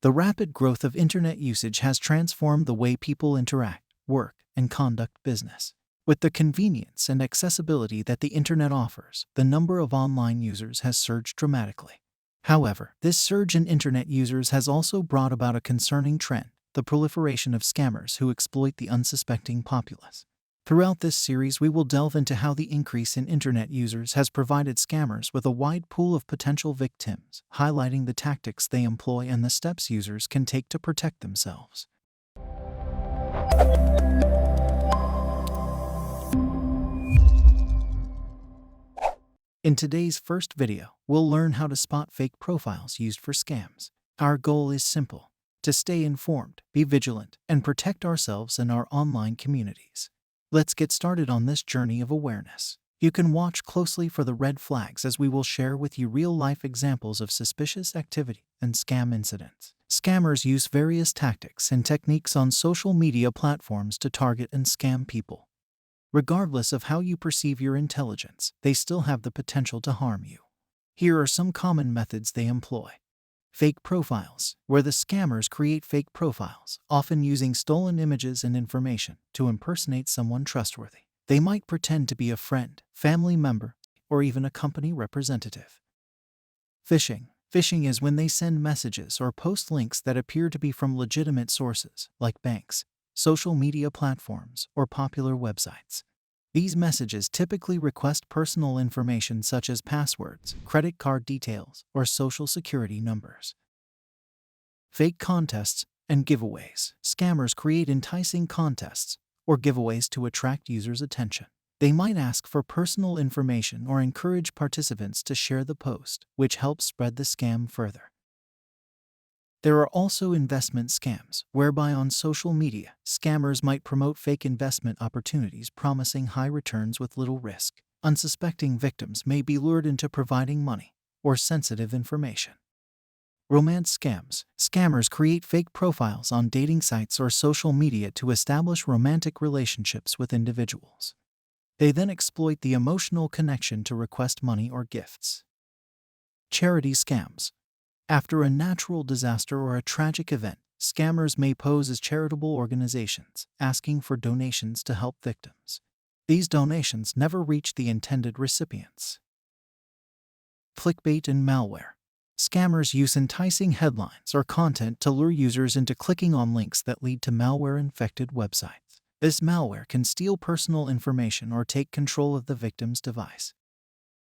The rapid growth of internet usage has transformed the way people interact, work, and conduct business. With the convenience and accessibility that the internet offers, the number of online users has surged dramatically. However, this surge in internet users has also brought about a concerning trend: the proliferation of scammers who exploit the unsuspecting populace. Throughout this series, we will delve into how the increase in internet users has provided scammers with a wide pool of potential victims, highlighting the tactics they employ and the steps users can take to protect themselves. In today's first video, we'll learn how to spot fake profiles used for scams. Our goal is simple: to stay informed, be vigilant, and protect ourselves and our online communities. Let's get started on this journey of awareness. You can watch closely for the red flags as we will share with you real-life examples of suspicious activity and scam incidents. Scammers use various tactics and techniques on social media platforms to target and scam people. Regardless of how you perceive your intelligence, they still have the potential to harm you. Here are some common methods they employ. Fake profiles, where the scammers create fake profiles, often using stolen images and information to impersonate someone trustworthy. They might pretend to be a friend, family member, or even a company representative. Phishing. Phishing is when they send messages or post links that appear to be from legitimate sources, like banks, social media platforms, or popular websites. These messages typically request personal information such as passwords, credit card details, or social security numbers. Fake contests and giveaways. Scammers create enticing contests or giveaways to attract users' attention. They might ask for personal information or encourage participants to share the post, which helps spread the scam further. There are also investment scams, whereby on social media, scammers might promote fake investment opportunities promising high returns with little risk. Unsuspecting victims may be lured into providing money or sensitive information. Romance scams. Scammers create fake profiles on dating sites or social media to establish romantic relationships with individuals. They then exploit the emotional connection to request money or gifts. Charity scams. After a natural disaster or a tragic event, scammers may pose as charitable organizations, asking for donations to help victims. These donations never reach the intended recipients. Clickbait and malware. Scammers use enticing headlines or content to lure users into clicking on links that lead to malware-infected websites. This malware can steal personal information or take control of the victim's device.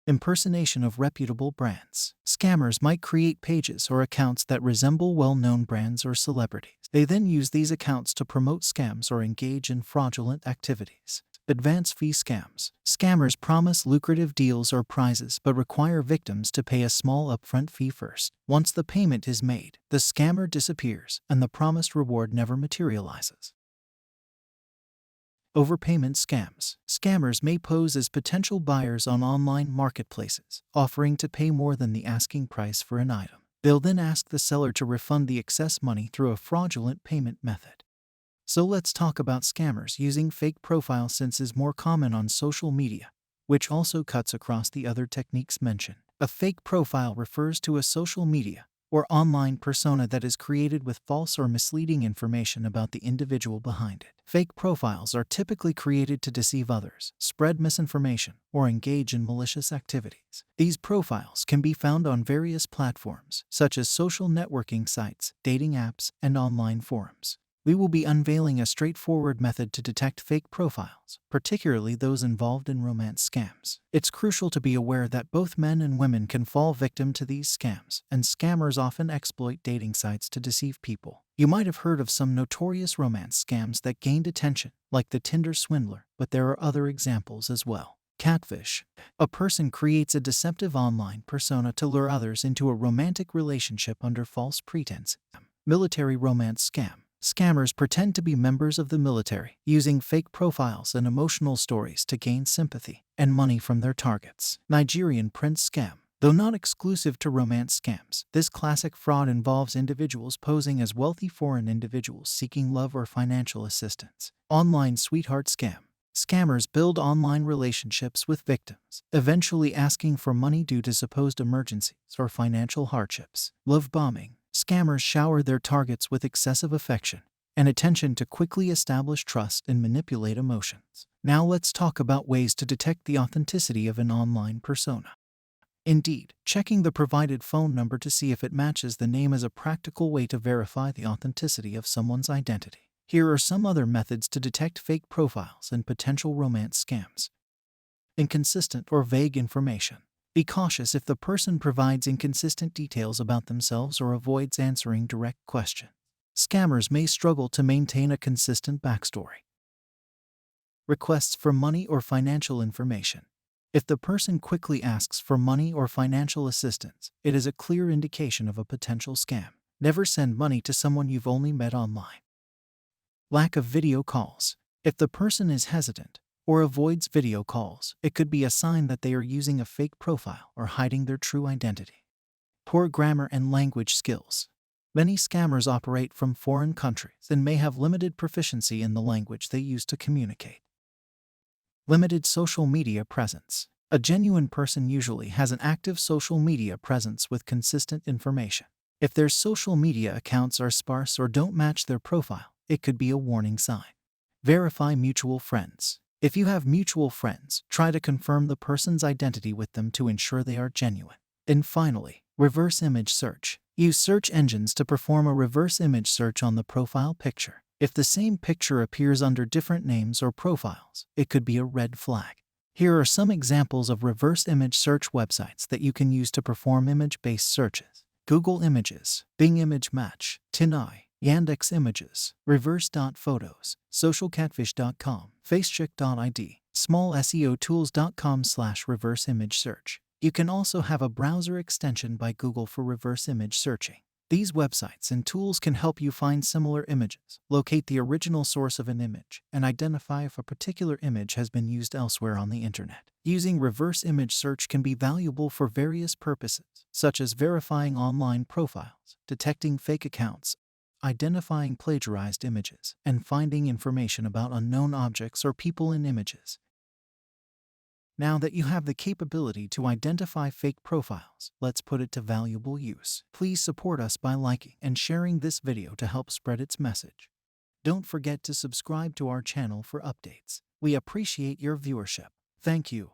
Impersonation of reputable brands. Scammers might create pages or accounts that resemble well-known brands or celebrities. They then use these accounts to promote scams or engage in fraudulent activities. Advance fee scams. Scammers promise lucrative deals or prizes but require victims to pay a small upfront fee first. Once the payment is made, the scammer disappears and the promised reward never materializes. Overpayment scams. Scammers may pose as potential buyers on online marketplaces, offering to pay more than the asking price for an item. They'll then ask the seller to refund the excess money through a fraudulent payment method. So let's talk about scammers using fake profiles, since is more common on social media, which also cuts across the other techniques mentioned. A fake profile refers to a social media or online persona that is created with false or misleading information about the individual behind it. Fake profiles are typically created to deceive others, spread misinformation, or engage in malicious activities. These profiles can be found on various platforms, such as social networking sites, dating apps, and online forums. We will be unveiling a straightforward method to detect fake profiles, particularly those involved in romance scams. It's crucial to be aware that both men and women can fall victim to these scams, and scammers often exploit dating sites to deceive people. You might have heard of some notorious romance scams that gained attention, like the Tinder swindler, but there are other examples as well. Catfish. A person creates a deceptive online persona to lure others into a romantic relationship under false pretense. Military romance scam. Scammers pretend to be members of the military, using fake profiles and emotional stories to gain sympathy and money from their targets. Nigerian prince scam. Though not exclusive to romance scams, this classic fraud involves individuals posing as wealthy foreign individuals seeking love or financial assistance. Online sweetheart scam. Scammers build online relationships with victims, eventually asking for money due to supposed emergencies or financial hardships. Love bombing. Scammers shower their targets with excessive affection and attention to quickly establish trust and manipulate emotions. Now let's talk about ways to detect the authenticity of an online persona. Indeed, checking the provided phone number to see if it matches the name is a practical way to verify the authenticity of someone's identity. Here are some other methods to detect fake profiles and potential romance scams. Inconsistent or vague information. Be cautious if the person provides inconsistent details about themselves or avoids answering direct questions. Scammers may struggle to maintain a consistent backstory. Requests for money or financial information. If the person quickly asks for money or financial assistance, it is a clear indication of a potential scam. Never send money to someone you've only met online. Lack of video calls. If the person is hesitant or avoids video calls, it could be a sign that they are using a fake profile or hiding their true identity. Poor grammar and language skills. Many scammers operate from foreign countries and may have limited proficiency in the language they use to communicate. Limited social media presence. A genuine person usually has an active social media presence with consistent information. If their social media accounts are sparse or don't match their profile, it could be a warning sign. Verify mutual friends. If you have mutual friends, try to confirm the person's identity with them to ensure they are genuine. And finally, reverse image search. Use search engines to perform a reverse image search on the profile picture. If the same picture appears under different names or profiles, it could be a red flag. Here are some examples of reverse image search websites that you can use to perform image-based searches. Google Images, Bing Image Match, TinEye, Yandex Images, Reverse.photos, SocialCatfish.com, Facecheck.id, SmallSEOtools.com/reverse image search. You can also have a browser extension by Google for reverse image searching. These websites and tools can help you find similar images, locate the original source of an image, and identify if a particular image has been used elsewhere on the internet. Using reverse image search can be valuable for various purposes, such as verifying online profiles, detecting fake accounts, identifying plagiarized images, and finding information about unknown objects or people in images. Now that you have the capability to identify fake profiles, let's put it to valuable use. Please support us by liking and sharing this video to help spread its message. Don't forget to subscribe to our channel for updates. We appreciate your viewership. Thank you.